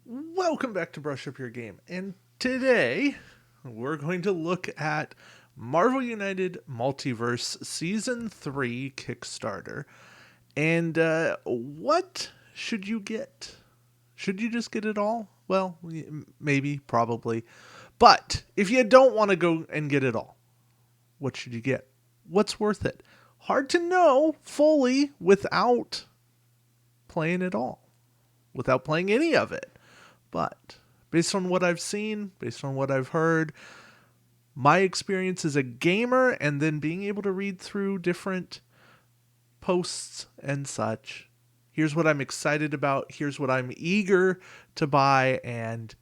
Welcome back to Brush Up Your Game. And today we're going to look at Marvel United Multiverse Season 3 Kickstarter. And what should you get? Should you just get it all? Well, maybe, probably. But if you don't want to go and get it all, what should you get? What's worth it? Hard to know fully without playing it all, without playing any of it. But based on what I've seen, based on what I've heard, my experience as a gamer, and then being able to read through different posts and such, here's what I'm excited about. Here's what I'm eager to buy. And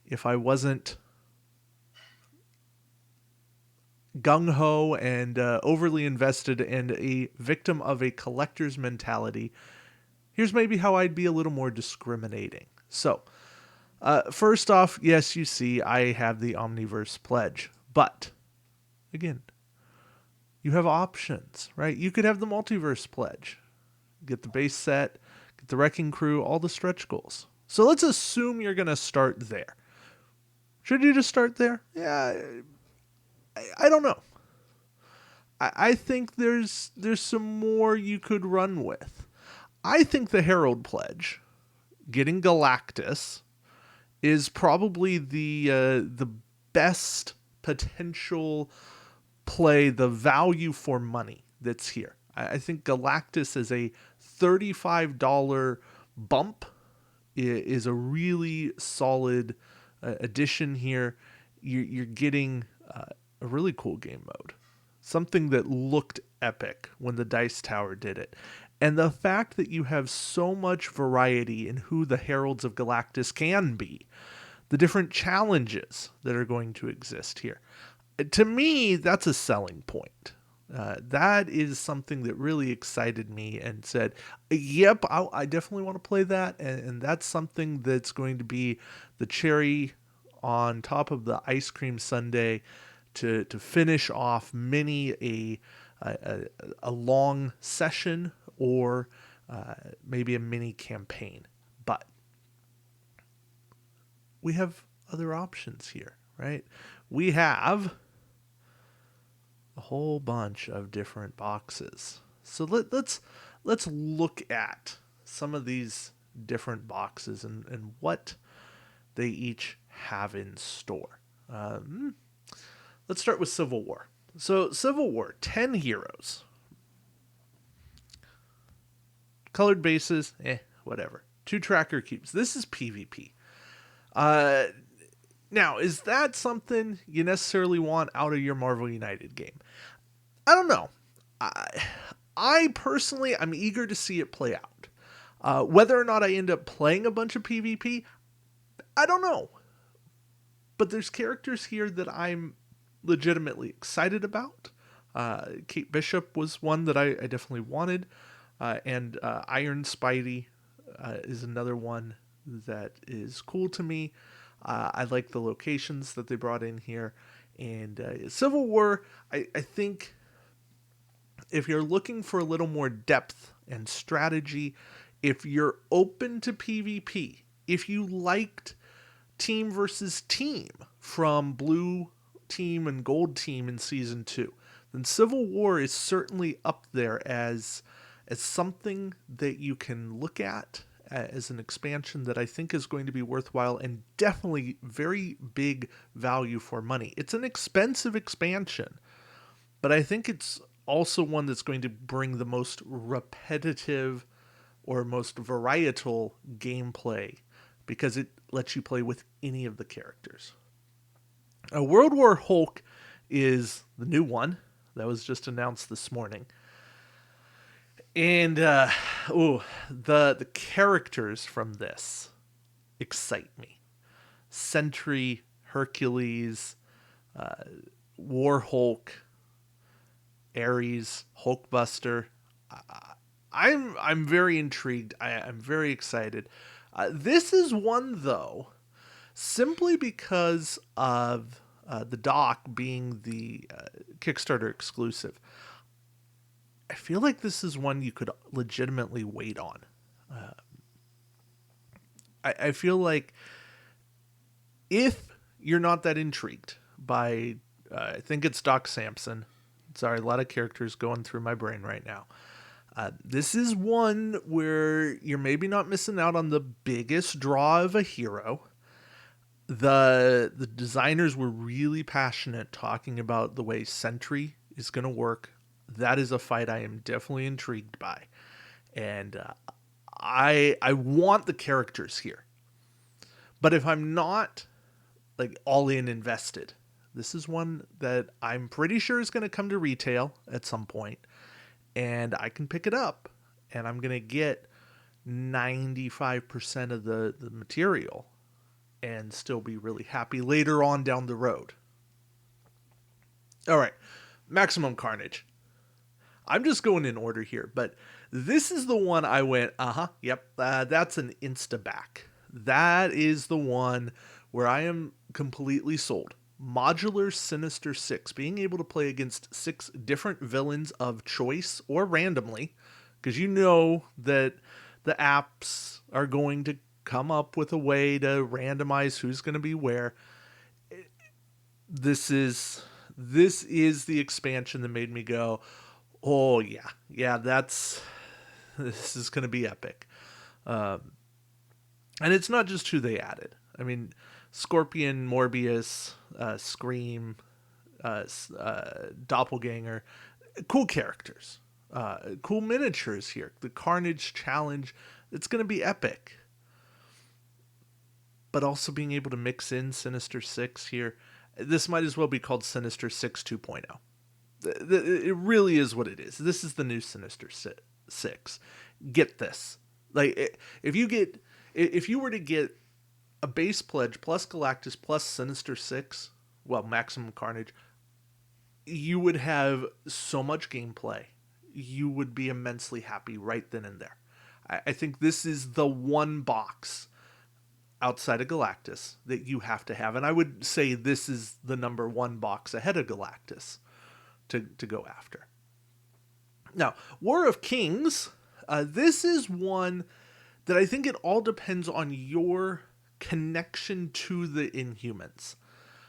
if I wasn't gung ho and overly invested and a victim of a collector's mentality, here's maybe how I'd be a little more discriminating. So, first off, yes, you see, I have the Omniverse pledge, but again, you have options, right? You could have the Multiverse pledge, get the base set, get the Wrecking Crew, all the stretch goals. So let's assume you're going to start there. Should you just start there? Yeah, I don't know. I think there's some more you could run with. I think the Herald pledge, getting Galactus, is probably the best potential play, the value for money that's here. I think Galactus is a $35 bump, is a really solid addition here. You're getting a really cool game mode, something that looked epic when the Dice Tower did it. And the fact that you have so much variety in who the Heralds of Galactus can be, the different challenges that are going to exist here. To me, that's a selling point. That is something that really excited me and said, yep, I definitely want to play that. And that's something that's going to be the cherry on top of the ice cream sundae to finish off a long session or maybe a mini campaign. But we have other options here, right? We have a whole bunch of different boxes. So let's look at some of these different boxes and what they each have in store. Let's start with Civil War. So Civil War, 10 heroes. Colored bases, whatever. 2 tracker cubes. This is PvP. Now, is that something you necessarily want out of your Marvel United game? I don't know. I personally, I'm eager to see it play out. Whether or not I end up playing a bunch of PvP, I don't know. But there's characters here that I'm legitimately excited about. Kate Bishop was one that I definitely wanted. And Iron Spidey is another one that is cool to me. I like the locations that they brought in here. And Civil War, I think if you're looking for a little more depth and strategy, if you're open to PvP, if you liked team versus team from Blue Team and Gold Team in Season 2, then Civil War is certainly up there as something that you can look at as an expansion that I think is going to be worthwhile and definitely very big value for money. It's an expensive expansion, but I think it's also one that's going to bring the most repetitive or most varietal gameplay because it lets you play with any of the characters. World War Hulk is the new one that was just announced this morning. And the characters from this excite me. Sentry, Hercules, War Hulk, Ares, Hulkbuster. I'm very intrigued. I'm very excited. This is one though, simply because of the doc being the Kickstarter exclusive. I feel like this is one you could legitimately wait on. I feel like if you're not that intrigued by, I think it's Doc Samson. Sorry, a lot of characters going through my brain right now. This is one where you're maybe not missing out on the biggest draw of a hero. The designers were really passionate talking about the way Sentry is going to work. That is a fight I am definitely intrigued by, and I want the characters here. But if I'm not like all in invested, this is one that I'm pretty sure is going to come to retail at some point, and I can pick it up, and I'm going to get 95% of the material and still be really happy later on down the road. All right, Maximum Carnage. I'm just going in order here, but this is the one I went, yep, that's an insta back. That is the one where I am completely sold. Modular Sinister Six, being able to play against 6 different villains of choice or randomly, because you know that the apps are going to come up with a way to randomize who's going to be where. This is the expansion that made me go, oh yeah, this is going to be epic. And it's not just who they added. I mean, Scorpion, Morbius, Scream, Doppelganger, cool characters, cool miniatures here. The Carnage challenge, it's going to be epic. But also being able to mix in Sinister Six here, this might as well be called Sinister Six 2.0. It really is what it is. This is the new Sinister Six. Get this. Like, if you were to get a base pledge plus Galactus plus Sinister Six, well, Maximum Carnage, you would have so much gameplay. You would be immensely happy right then and there. I think this is the one box outside of Galactus that you have to have. And I would say this is the number one box ahead of Galactus to go after. Now, War of Kings, this is one that I think it all depends on your connection to the Inhumans.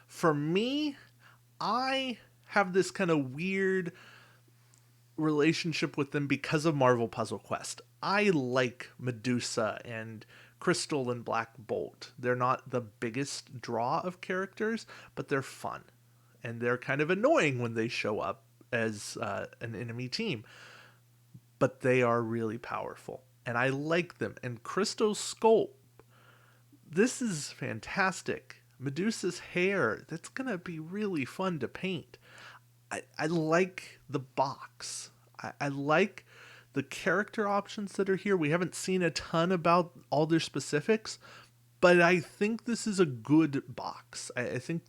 For me, I have this kind of weird relationship with them because of Marvel Puzzle Quest. I like Medusa and Crystal and Black Bolt. They're not the biggest draw of characters, but they're fun. And they're kind of annoying when they show up as an enemy team. But they are really powerful. And I like them. And Crystal's sculpt, this is fantastic. Medusa's hair, that's going to be really fun to paint. I like the box. I like the character options that are here. We haven't seen a ton about all their specifics, but I think this is a good box. I think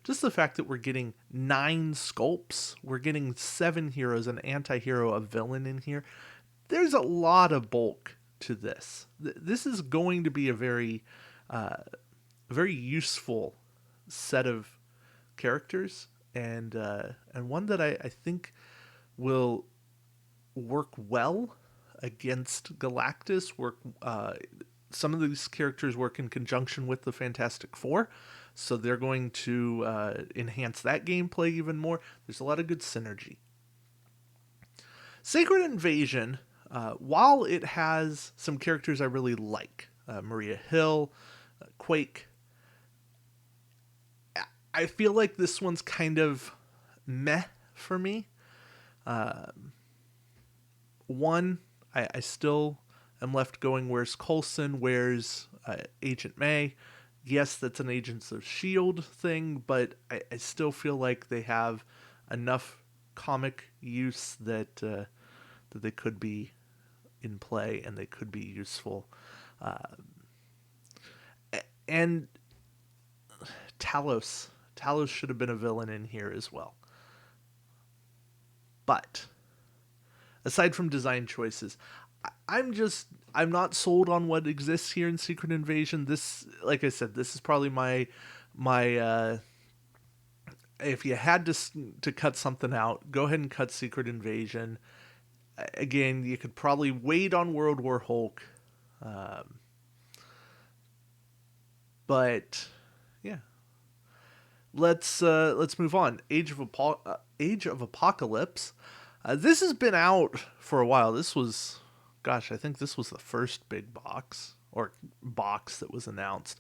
just the fact that we're getting 9 sculpts, we're getting 7 heroes, an anti-hero, a villain in here. There's a lot of bulk to this. This is going to be a very useful set of characters, and one that I think will work well against Galactus. Some of these characters work in conjunction with the Fantastic Four, so they're going to enhance that gameplay even more. There's a lot of good synergy. Sacred Invasion, while it has some characters I really like, Maria Hill, Quake, I feel like this one's kind of meh for me. One, I still am left going, where's Coulson, where's Agent May? Yes, that's an Agents of S.H.I.E.L.D. thing, but I still feel like they have enough comic use that they could be in play and they could be useful. And Talos should have been a villain in here as well. But aside from design choices, I'm not sold on what exists here in Secret Invasion. This, like I said, this is probably my if you had to cut something out, go ahead and cut Secret Invasion. Again, you could probably wait on World War Hulk. But yeah, let's move on. Age of Apocalypse. This has been out for a while. This was, gosh, I think this was the first big box that was announced.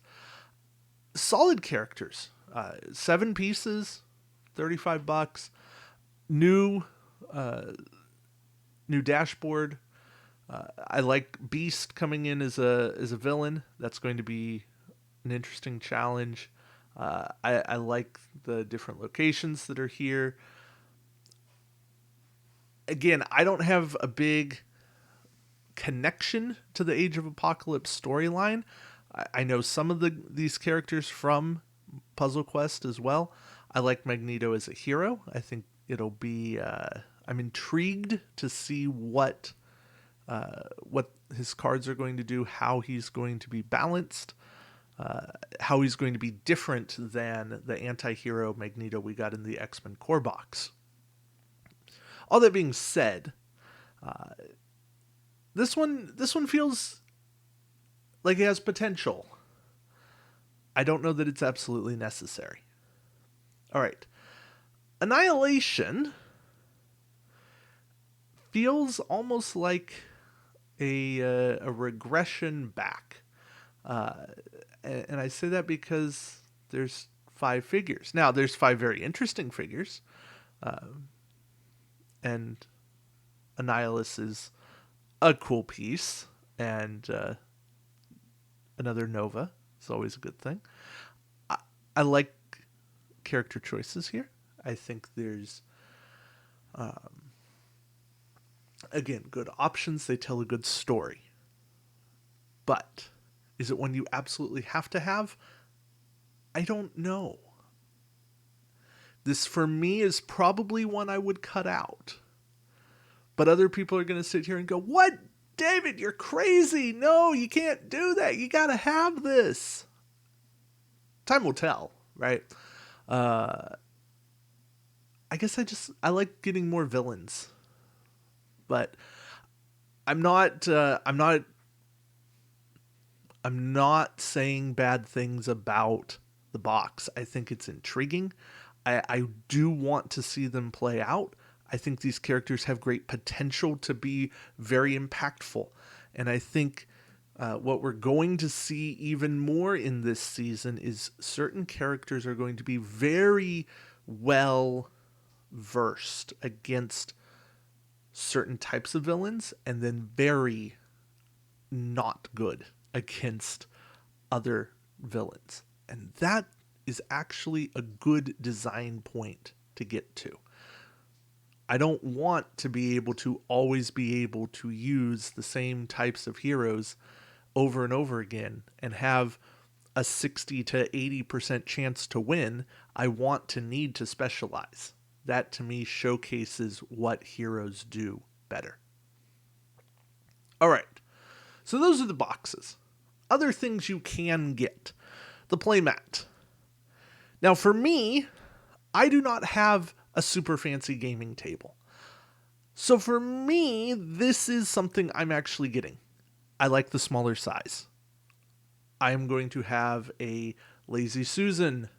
Solid characters. 7 pieces, $35. New new dashboard. I like Beast coming in as a villain. That's going to be an interesting challenge. I like the different locations that are here. Again, I don't have a big connection to the Age of Apocalypse storyline. I know some of these characters from Puzzle Quest as well. I like Magneto as a hero. I think it'll be. I'm intrigued to see what his cards are going to do, how he's going to be balanced, how he's going to be different than the anti-hero Magneto we got in the X-Men core box. All that being said, this one feels like it has potential. I don't know that it's absolutely necessary. All right. Annihilation feels almost like a regression back. And I say that because there's 5 figures. Now, there's 5 very interesting figures. And Annihilus is a cool piece. And another Nova is always a good thing. I like character choices here. I think there's, again, good options. They tell a good story. But is it one you absolutely have to have? I don't know. This, for me, is probably one I would cut out. But other people are going to sit here and go, "What? David, you're crazy. No, you can't do that. You got to have this." Time will tell, right? I guess I like getting more villains. But I'm not saying bad things about the box. I think it's intriguing. I do want to see them play out. I think these characters have great potential to be very impactful. And I think what we're going to see even more in this season is certain characters are going to be very well versed against certain types of villains, and then very not good against other villains. And that is actually a good design point to get to. I don't want to be able to always be able to use the same types of heroes over and over again and have a 60 to 80% chance to win. I want to need to specialize. That to me showcases what heroes do better. All right. So those are the boxes. Other things you can get. The playmat. Now for me, I do not have a super fancy gaming table. So for me, this is something I'm actually getting. I like the smaller size. I am going to have a Lazy Susan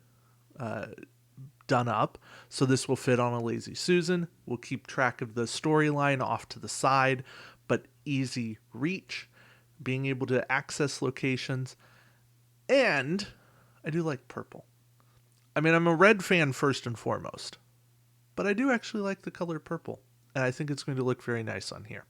done up. So this will fit on a Lazy Susan. We'll keep track of the storyline off to the side, but easy reach, being able to access locations. And I do like purple. I mean, I'm a red fan first and foremost, but I do actually like the color purple. And I think it's going to look very nice on here.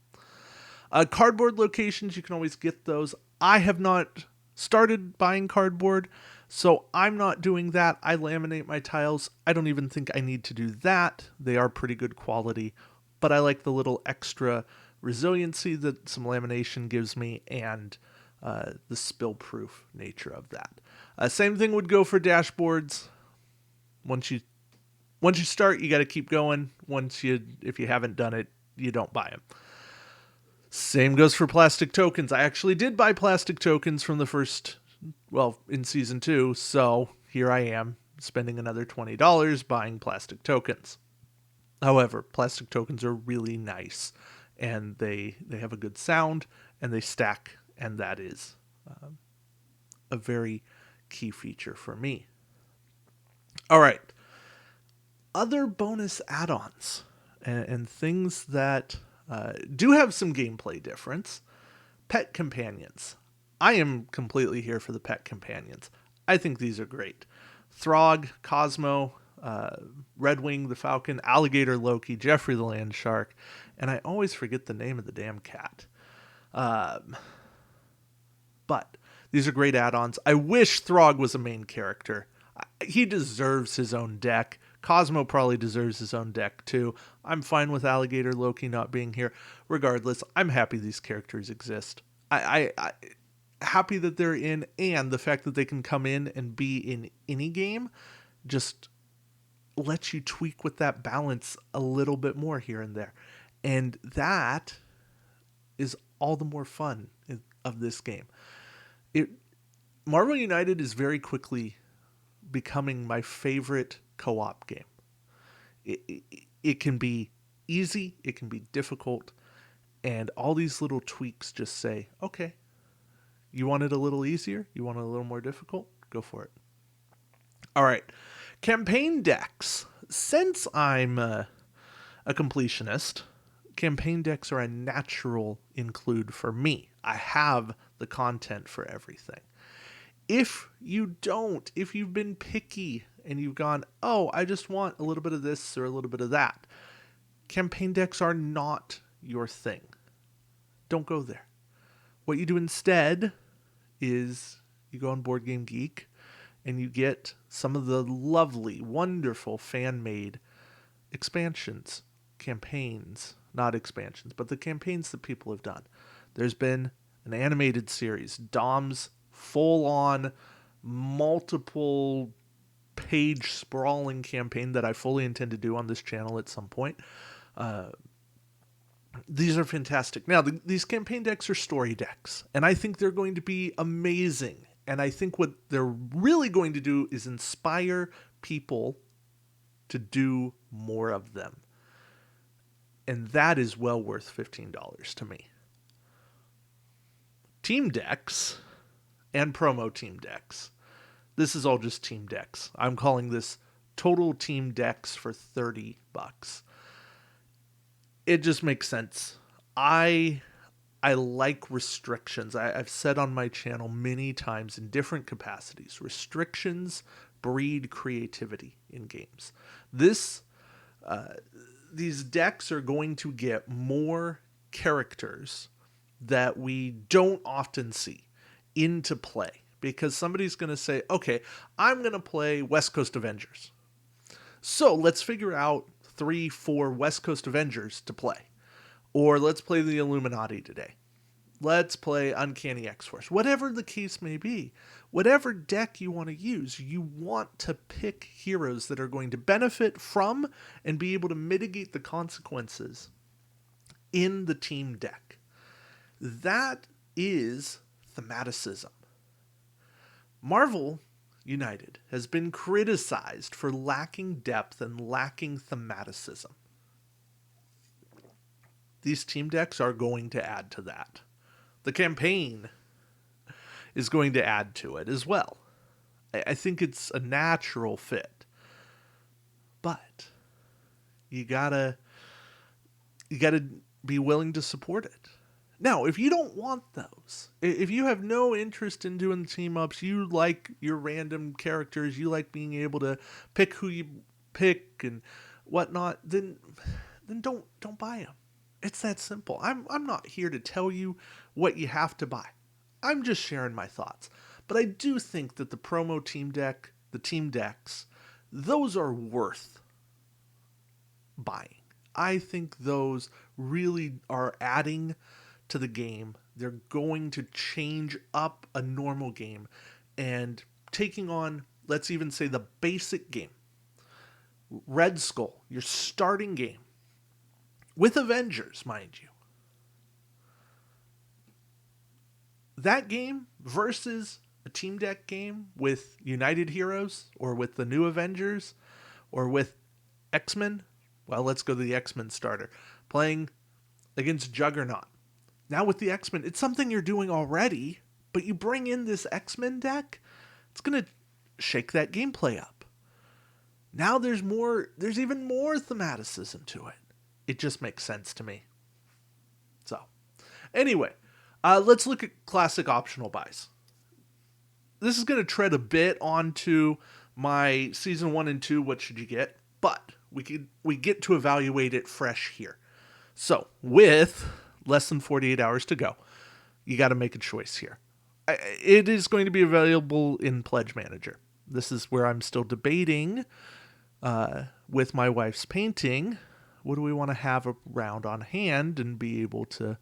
Cardboard locations, you can always get those. I have not started buying cardboard, so I'm not doing that. I laminate my tiles. I don't even think I need to do that. They are pretty good quality, but I like the little extra resiliency that some lamination gives me and the spill-proof nature of that. Same thing would go for dashboards. Once you start, you got to keep going. If you haven't done it, you don't buy them. Same goes for plastic tokens. I actually did buy plastic tokens from in season 2, so here I am spending another $20 buying plastic tokens. However, plastic tokens are really nice, and they have a good sound, and they stack, and that is a very key feature for me. All right. Other bonus add-ons and things that do have some gameplay difference. Pet companions. I am completely here for the pet companions. I think these are great. Throg, Cosmo, Redwing the Falcon, Alligator Loki, Jeffrey the Land Shark, and I always forget the name of the damn cat. But these are great add-ons. I wish Throg was a main character. He deserves his own deck. Cosmo probably deserves his own deck too. I'm fine with Alligator Loki not being here. Regardless, I'm happy these characters exist. I happy that they're in, and the fact that they can come in and be in any game just lets you tweak with that balance a little bit more here and there. And that is all the more fun of this game. Marvel United is very quickly becoming my favorite co-op game. It can be easy, it can be difficult, and all these little tweaks just say, okay, you want it a little easier? You want it a little more difficult? Go for it. All right. Campaign decks. Since I'm a completionist, campaign decks are a natural include for me. I have the content for everything. If you've been picky and you've gone, oh, I just want a little bit of this or a little bit of that, campaign decks are not your thing. Don't go there. What you do instead is you go on Board Game Geek and you get some of the lovely, wonderful fan-made expansions, campaigns, not expansions, but the campaigns that people have done. There's been an animated series, Dom's full-on, multiple page sprawling campaign that I fully intend to do on this channel at some point. These are fantastic. Now, these campaign decks are story decks, and I think they're going to be amazing. And I think what they're really going to do is inspire people to do more of them. And that is well worth $15 to me. Team decks and promo team decks. This is all just team decks. I'm calling this total team decks for $30. It just makes sense. I like restrictions. I've said on my channel many times in different capacities, restrictions breed creativity in games. These decks are going to get more characters that we don't often see into play, because somebody's going to say, okay, I'm going to play West Coast Avengers. So let's figure out 3-4 West Coast Avengers to play. Or let's play the Illuminati today. Let's play Uncanny X-Force. Whatever the case may be, whatever deck you want to use, you want to pick heroes that are going to benefit from and be able to mitigate the consequences in the team deck. That is thematicism. Marvel United has been criticized for lacking depth and lacking thematicism. These team decks are going to add to that. The campaign is going to add to it as well. I think it's a natural fit. But you gotta be willing to support it. Now, if you don't want those, if you have no interest in doing team ups, you like your random characters, you like being able to pick who you pick and whatnot, then don't buy them. It's that simple. I'm not here to tell you what you have to buy. I'm just sharing my thoughts. But I do think that the promo team deck, the team decks, those are worth buying. I think those really are adding to the game. They're going to change up a normal game and taking on, let's even say, the basic game. Red Skull, your starting game. With Avengers, mind you. That game versus a team deck game with United Heroes or with the new Avengers or with X-Men. Well, let's go to the X-Men starter. Playing against Juggernaut. Now with the X-Men, it's something you're doing already, but you bring in this X-Men deck. It's going to shake that gameplay up. Now there's even more thematicism to it. It just makes sense to me. So, anyway, let's look at classic optional buys. This is going to tread a bit onto my season 1 and 2, what should you get? But we get to evaluate it fresh here. So, with less than 48 hours to go, you got to make a choice here. It is going to be available in Pledge Manager. This is where I'm still debating with my wife's painting. What do we want to have around on hand and be able to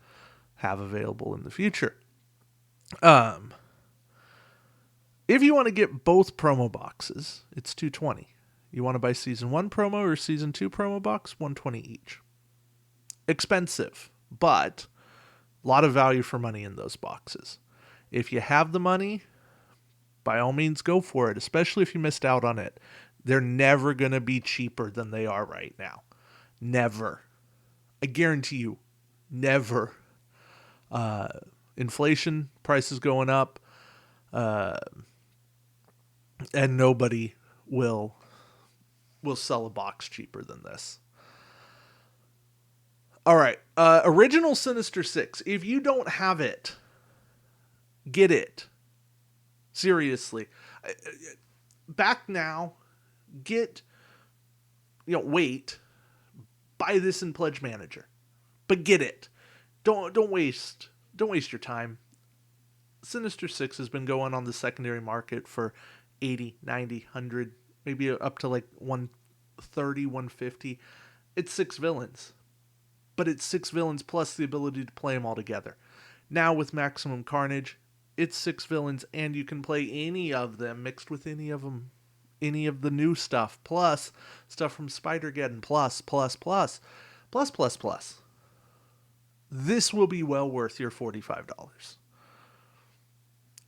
have available in the future? If you want to get both promo boxes, it's $220. You want to buy Season 1 promo or Season 2 promo box, $120 each. Expensive, but a lot of value for money in those boxes. If you have the money, by all means go for it, especially if you missed out on it. They're never going to be cheaper than they are right now. Never. I guarantee you, never. Inflation, prices going up, and nobody will sell a box cheaper than this. All right, original Sinister Six. If you don't have it, get it. Seriously, back now. Wait. Buy this in Pledge Manager, but get it. Don't waste your time. Sinister Six has been going on the secondary market for 80, 90, 100, maybe up to like 130, 150. It's 6 villains. But it's 6 villains plus the ability to play them all together. Now with Maximum Carnage, it's 6 villains and you can play any of them mixed with any of the new stuff, plus stuff from Spider-Geddon, plus. This will be well worth your $45.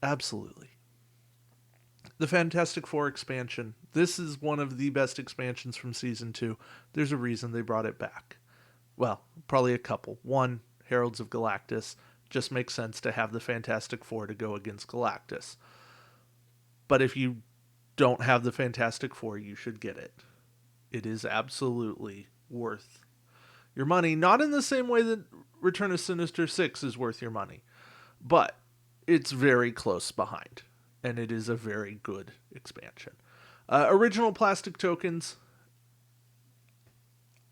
Absolutely. The Fantastic Four expansion. This is one of the best expansions from Season 2. There's a reason they brought it back. Well, probably a couple. One, Heralds of Galactus. Just makes sense to have the Fantastic Four to go against Galactus. But if you don't have the Fantastic Four, you should get it. It is absolutely worth your money. Not in the same way that Return of Sinister Six is worth your money. But it's very close behind. And it is a very good expansion. Original plastic tokens.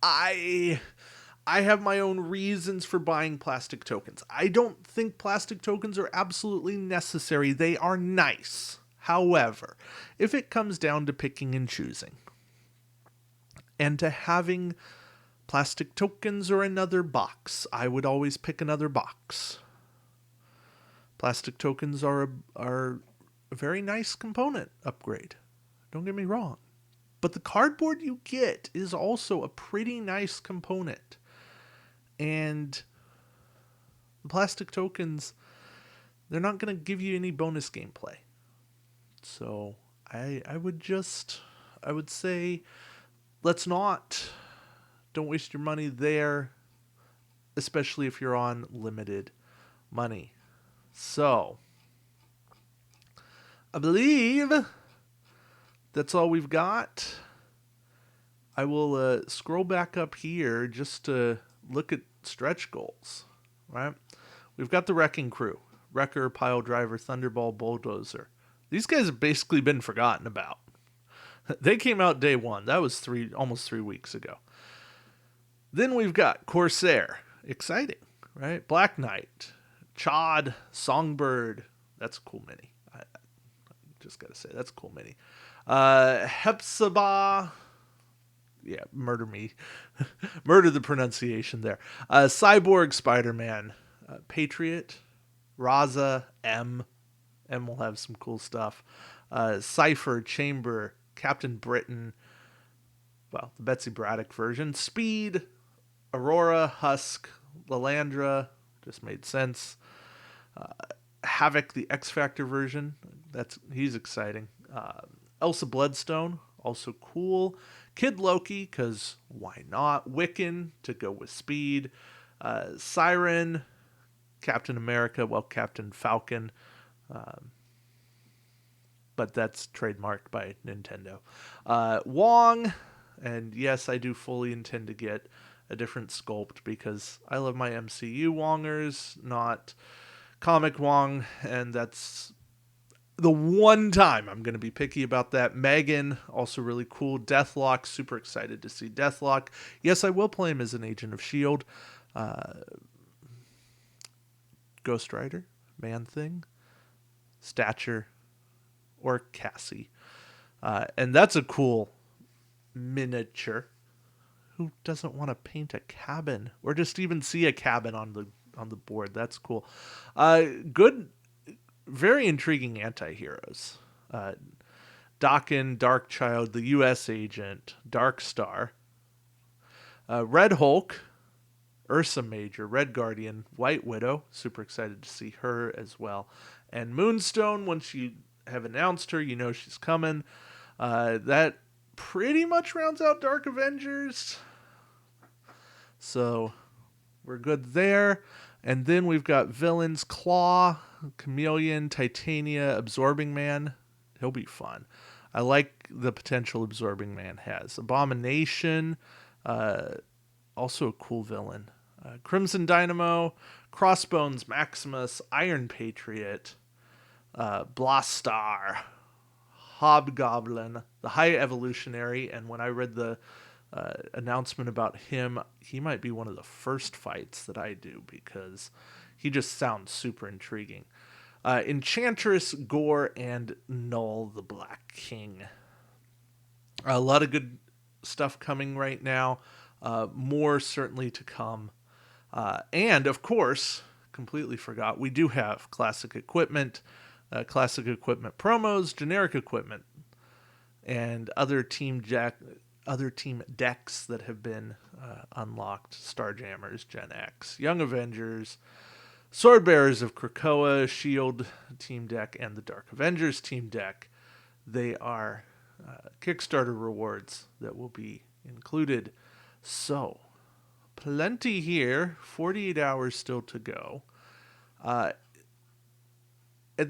I have my own reasons for buying plastic tokens. I don't think plastic tokens are absolutely necessary. They are nice. However, if it comes down to picking and choosing, and to having plastic tokens or another box, I would always pick another box. Plastic tokens are a very nice component upgrade. Don't get me wrong. But the cardboard you get is also a pretty nice component. And the plastic tokens, they're not going to give you any bonus gameplay. So I would say don't waste your money there, especially if you're on limited money. So I believe that's all we've got. I will scroll back up here just to look at stretch goals, right? We've got the Wrecking Crew, Wrecker, Pile Driver, Thunderball, Bulldozer. These guys have basically been forgotten about. They came out day one. That was almost 3 weeks ago. Then we've got Corsair. Exciting, right? Black Knight, Chod, Songbird. That's a cool mini. I just got to say, that's a cool mini. Hepzibah. Yeah, murder me. Murder the pronunciation there. Cyborg Spider-Man. Patriot. Raza. M will have some cool stuff. Cypher. Chamber. Captain Britain. Well, the Betsy Braddock version. Speed. Aurora. Husk. Lalandra. Just made sense. Havoc, the X Factor version. He's exciting. Elsa Bloodstone. Also cool. Kid Loki, because why not? Wiccan, to go with Speed. Siren, Captain America, Captain Falcon. but that's trademarked by Nintendo. Wong, and yes, I do fully intend to get a different sculpt because I love my MCU Wongers, not comic Wong, and that's the one time I'm going to be picky about that. Megan, also really cool. Deathlock, super excited to see Deathlock. Yes, I will play him as an agent of S.H.I.E.L.D. Ghost Rider, Man-Thing, Stature, or Cassie. And that's a cool miniature. Who doesn't want to paint a cabin or just even see a cabin on the board? That's cool. Good, very intriguing anti-heroes. Dakin, Darkchild, the U.S. Agent, Dark Star, Red Hulk, Ursa Major, Red Guardian, White Widow. Super excited to see her as well. And Moonstone, once you have announced her, you know she's coming. That pretty much rounds out Dark Avengers. So we're good there. And then we've got villains: Claw, Chameleon, Titania, Absorbing Man. He'll be fun. I like the potential Absorbing Man has. Abomination, also a cool villain. Crimson Dynamo, Crossbones Maximus, Iron Patriot, Blastar, Hobgoblin, the High Evolutionary, and when I read the announcement about him, he might be one of the first fights that I do because he just sounds super intriguing. Enchantress, Gore, and Null the Black King. A lot of good stuff coming right now. More certainly to come. And, of course, completely forgot, we do have classic equipment promos, generic equipment, and other team decks that have been unlocked. Starjammers, Gen X, Young Avengers, Swordbearers of Krakoa, S.H.I.E.L.D. team deck, and the Dark Avengers team deck. They are Kickstarter rewards that will be included. So, plenty here. 48 hours still to go. At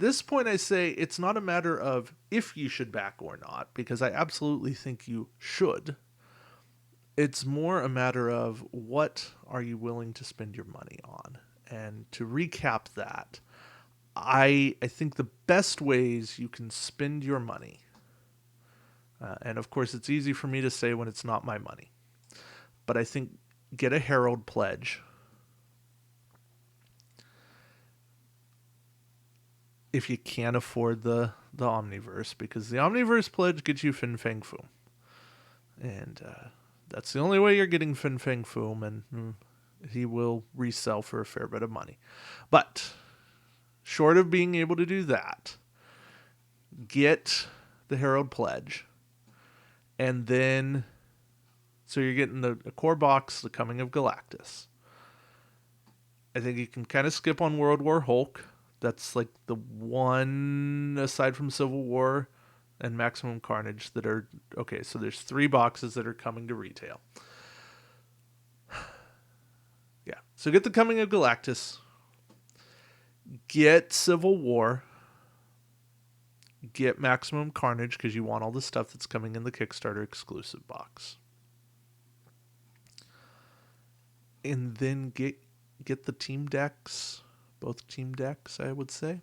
this point, I say it's not a matter of if you should back or not, because I absolutely think you should. It's more a matter of what are you willing to spend your money on. And to recap that, I think the best ways you can spend your money, and of course it's easy for me to say when it's not my money, but I think get a Herald pledge. If you can't afford the Omniverse, because the Omniverse pledge gets you Fin Fang Foom. And that's the only way you're getting Fin Fang Foom, and he will resell for a fair bit of money. But short of being able to do that, get the Herald pledge, and then so you're getting a core box, The Coming of Galactus. I think you can kind of skip on World War Hulk. That's like the one, aside from Civil War and Maximum Carnage, that are okay. So there's 3 boxes that are coming to retail. Yeah. So get The Coming of Galactus. Get Civil War. Get Maximum Carnage because you want all the stuff that's coming in the Kickstarter exclusive box. And then get the team decks. Both team decks, I would say.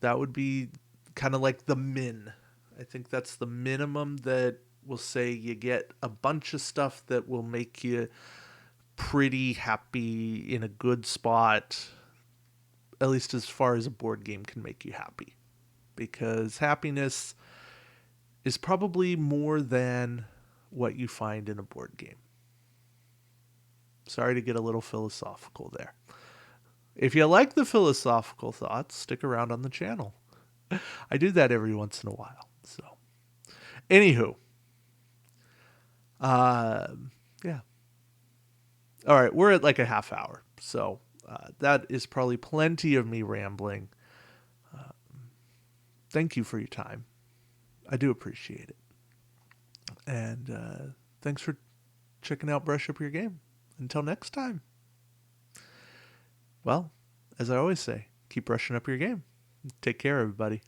That would be kind of like the min. I think that's the minimum that will say you get a bunch of stuff that will make you pretty happy, in a good spot, at least as far as a board game can make you happy. Because happiness is probably more than what you find in a board game. Sorry to get a little philosophical there. If you like the philosophical thoughts, stick around on the channel. I do that every once in a while. So, anywho, yeah. All right, we're at like a half hour, so that is probably plenty of me rambling. Thank you for your time. I do appreciate it. And thanks for checking out Brush Up Your Game. Until next time. Well, as I always say, keep brushing up your game. Take care, everybody.